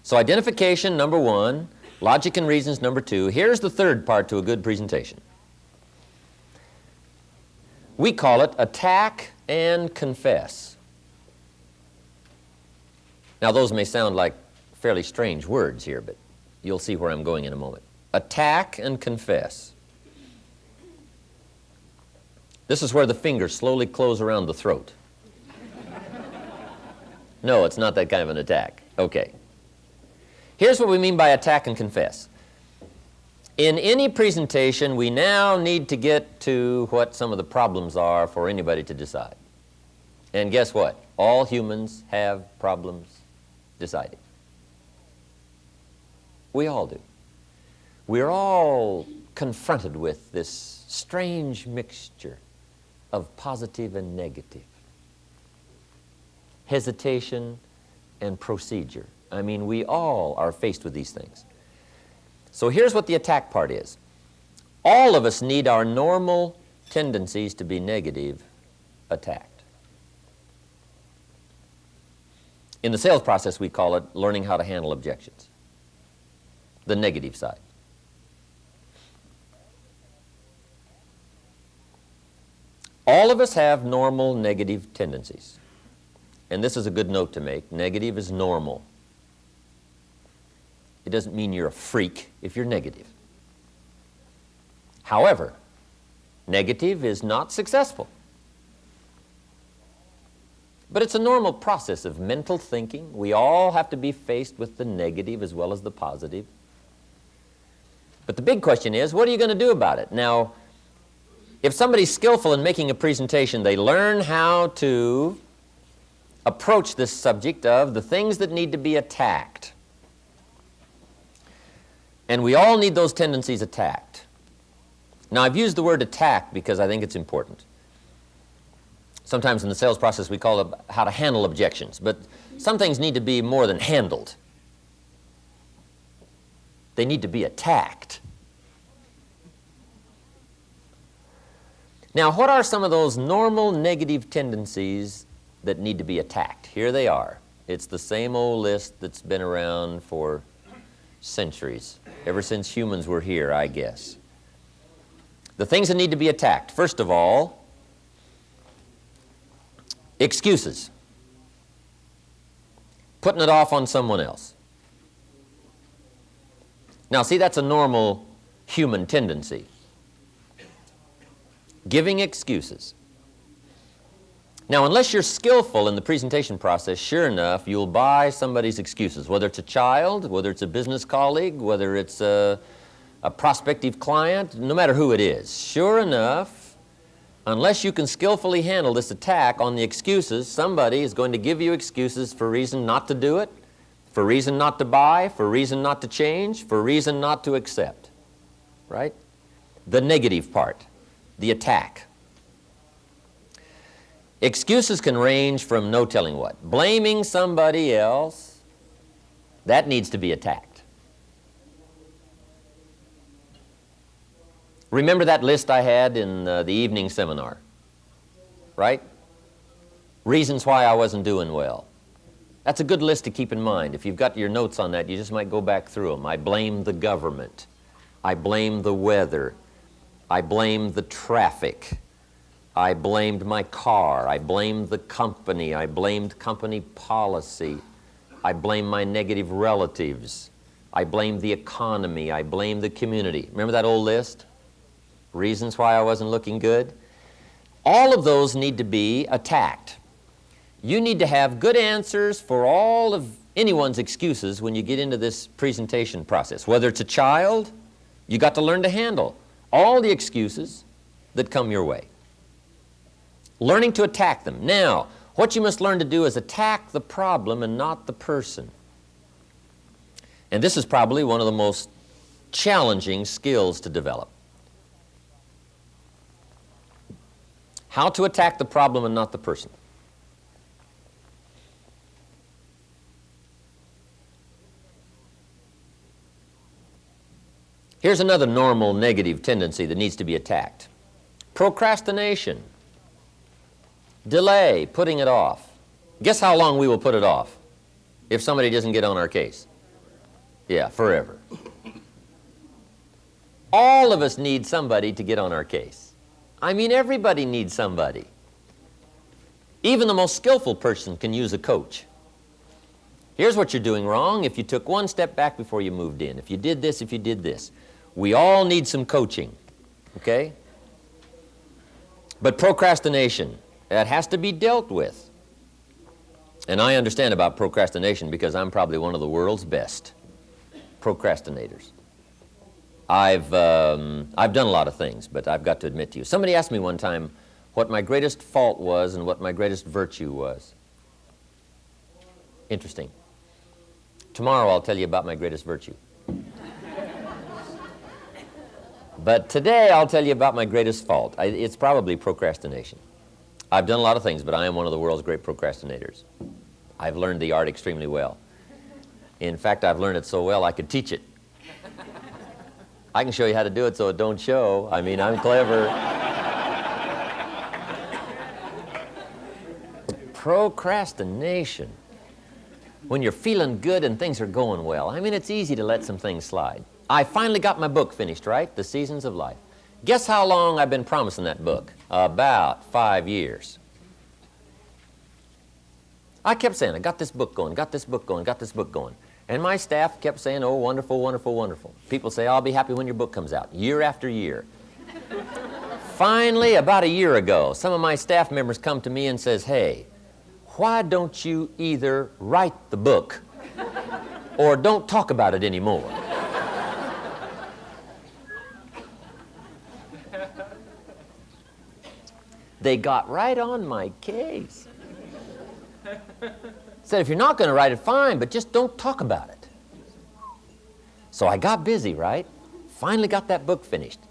So identification, number one. Logic and reasons, number two. Here's the third part to a good presentation. We call it attack and confess. Now, those may sound like fairly strange words here, but you'll see where I'm going in a moment. Attack and confess. This is where the fingers slowly close around the throat. No, it's not that kind of an attack. Okay. Here's what we mean by attack and confess. In any presentation, we now need to get to what some of the problems are for anybody to decide. And guess what? All humans have problems deciding. We all do. We're all confronted with this strange mixture of positive and negative, hesitation and procedure. I mean, we all are faced with these things. So here's what the attack part is. All of us need our normal tendencies to be negative attacked. In the sales process, we call it learning how to handle objections, the negative side. All of us have normal negative tendencies. And this is a good note to make. Negative is normal. It doesn't mean you're a freak if you're negative. However, negative is not successful. But it's a normal process of mental thinking. We all have to be faced with the negative as well as the positive. But the big question is, what are you going to do about it? Now, if somebody's skillful in making a presentation, they learn how to approach this subject of the things that need to be attacked. And we all need those tendencies attacked. Now, I've used the word attack because I think it's important. Sometimes in the sales process we call it how to handle objections, but some things need to be more than handled. They need to be attacked. Now, what are some of those normal negative tendencies that need to be attacked? Here they are. It's the same old list that's been around for centuries, ever since humans were here, I guess. The things that need to be attacked. First of all, excuses. Putting it off on someone else. Now, see, that's a normal human tendency. Giving excuses. Now, unless you're skillful in the presentation process, sure enough, you'll buy somebody's excuses, whether it's a child, whether it's a business colleague, whether it's a prospective client, no matter who it is. Sure enough, unless you can skillfully handle this attack on the excuses, somebody is going to give you excuses for reason not to do it, for reason not to buy, for reason not to change, for reason not to accept. Right? The negative part, the attack. Excuses can range from no telling what. Blaming somebody else, that needs to be attacked. Remember that list I had in the evening seminar, right? Reasons why I wasn't doing well. That's a good list to keep in mind. If you've got your notes on that, you just might go back through them. I blame the government. I blame the weather. I blame the traffic. I blamed my car. I blamed the company. I blamed company policy. I blamed my negative relatives. I blamed the economy. I blamed the community. Remember that old list? Reasons why I wasn't looking good? All of those need to be attacked. You need to have good answers for all of anyone's excuses when you get into this presentation process. Whether it's a child, you got to learn to handle all the excuses that come your way. Learning to attack them. Now, what you must learn to do is attack the problem and not the person. And this is probably one of the most challenging skills to develop. How to attack the problem and not the person. Here's another normal negative tendency that needs to be attacked. Procrastination. Delay, putting it off. Guess how long we will put it off if somebody doesn't get on our case? Yeah, forever. All of us need somebody to get on our case. I mean, everybody needs somebody. Even the most skillful person can use a coach. Here's what you're doing wrong if you took one step back before you moved in. If you did this, if you did this. We all need some coaching, okay? But procrastination, that has to be dealt with. And I understand about procrastination because I'm probably one of the world's best procrastinators. I've done a lot of things, but I've got to admit to you. Somebody asked me one time what my greatest fault was and what my greatest virtue was. Interesting. Tomorrow I'll tell you about my greatest virtue. But today I'll tell you about my greatest fault. It's probably procrastination. I've done a lot of things, but I am one of the world's great procrastinators. I've learned the art extremely well. In fact, I've learned it so well I could teach it. I can show you how to do it so it don't show. I mean, I'm clever. Procrastination. When you're feeling good and things are going well, I mean, it's easy to let some things slide. I finally got my book finished, right? The Seasons of Life. Guess how long I've been promising that book? About 5 years. I kept saying, I got this book going, got this book going, got this book going. And my staff kept saying, oh, wonderful, wonderful, wonderful. People say, I'll be happy when your book comes out, year after year. Finally, about a year ago, some of my staff members come to me and says, hey, why don't you either write the book or don't talk about it anymore? They got right on my case. Said, if you're not going to write it, fine, but just don't talk about it. So I got busy, right? Finally got that book finished.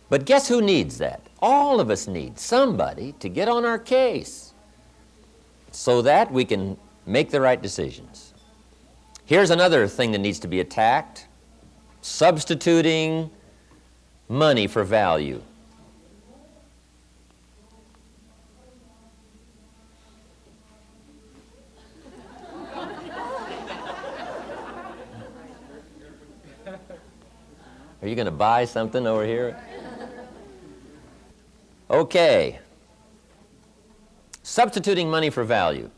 But guess who needs that? All of us need somebody to get on our case so that we can make the right decisions. Here's another thing that needs to be attacked: substituting money for value. Are you going to buy something over here? Okay. Substituting money for value.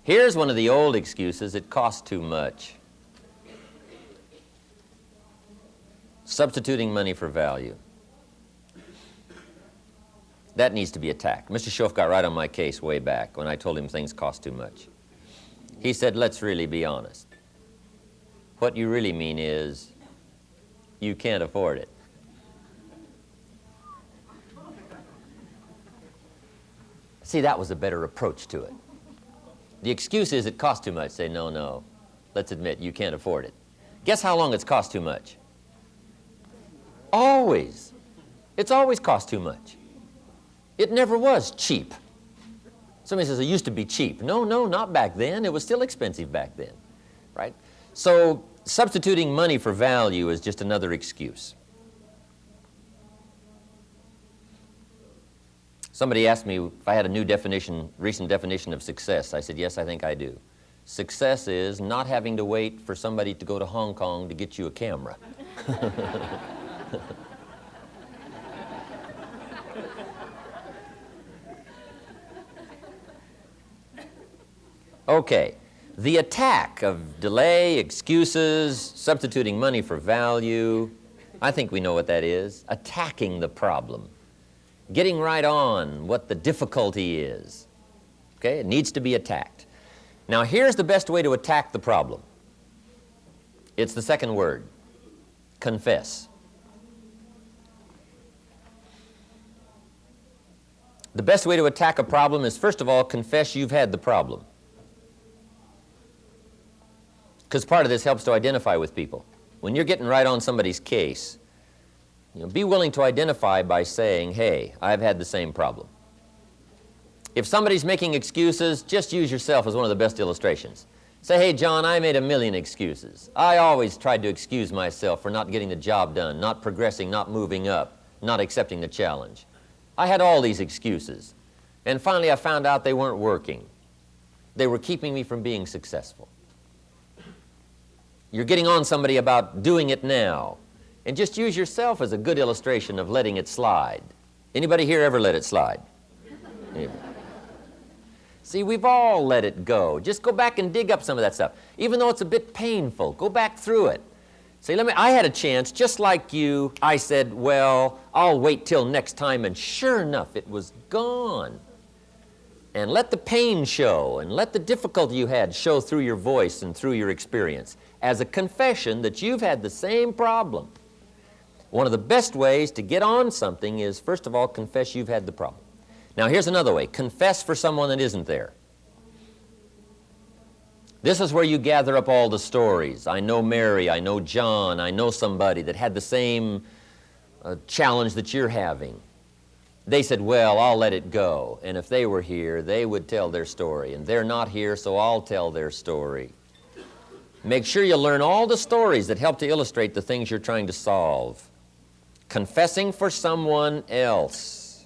Here's one of the old excuses: it costs too much. Substituting money for value. That needs to be attacked. Mr. Schoaf got right on my case way back when I told him things cost too much. He said, let's really be honest. What you really mean is you can't afford it. See, that was a better approach to it. The excuse is it costs too much. Say, no, no, let's admit you can't afford it. Guess how long it's cost too much? Always. It's always cost too much. It never was cheap. Somebody says it used to be cheap. No, no, not back then. It was still expensive back then, right? So substituting money for value is just another excuse. Somebody asked me if I had a new definition, recent definition of success. I said, yes, I think I do. Success is not having to wait for somebody to go to Hong Kong to get you a camera. Okay, the attack of delay, excuses, substituting money for value, I think we know what that is. Attacking the problem. Getting right on what the difficulty is. Okay, it needs to be attacked. Now here's the best way to attack the problem. It's the second word: confess. The best way to attack a problem is, first of all, confess you've had the problem. Because part of this helps to identify with people. When you're getting right on somebody's case, be willing to identify by saying, hey, I've had the same problem. If somebody's making excuses, just use yourself as one of the best illustrations. Say, hey, John, I made a million excuses. I always tried to excuse myself for not getting the job done, not progressing, not moving up, not accepting the challenge. I had all these excuses. And finally I found out they weren't working. They were keeping me from being successful. You're getting on somebody about doing it now. And just use yourself as a good illustration of letting it slide. Anybody here ever let it slide? Anybody? See, we've all let it go. Just go back and dig up some of that stuff. Even though it's a bit painful, go back through it. Say, I had a chance, just like you. I said, well, I'll wait till next time, and sure enough, it was gone. And let the pain show, and let the difficulty you had show through your voice and through your experience as a confession that you've had the same problem. One of the best ways to get on something is, first of all, confess you've had the problem. Now, here's another way. Confess for someone that isn't there. This is where you gather up all the stories. I know Mary, I know John, I know somebody that had the same challenge that you're having. They said, well, I'll let it go. And if they were here, they would tell their story. And they're not here, so I'll tell their story. Make sure you learn all the stories that help to illustrate the things you're trying to solve. Confessing for someone else.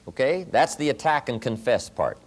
Okay? That's the attack and confess part.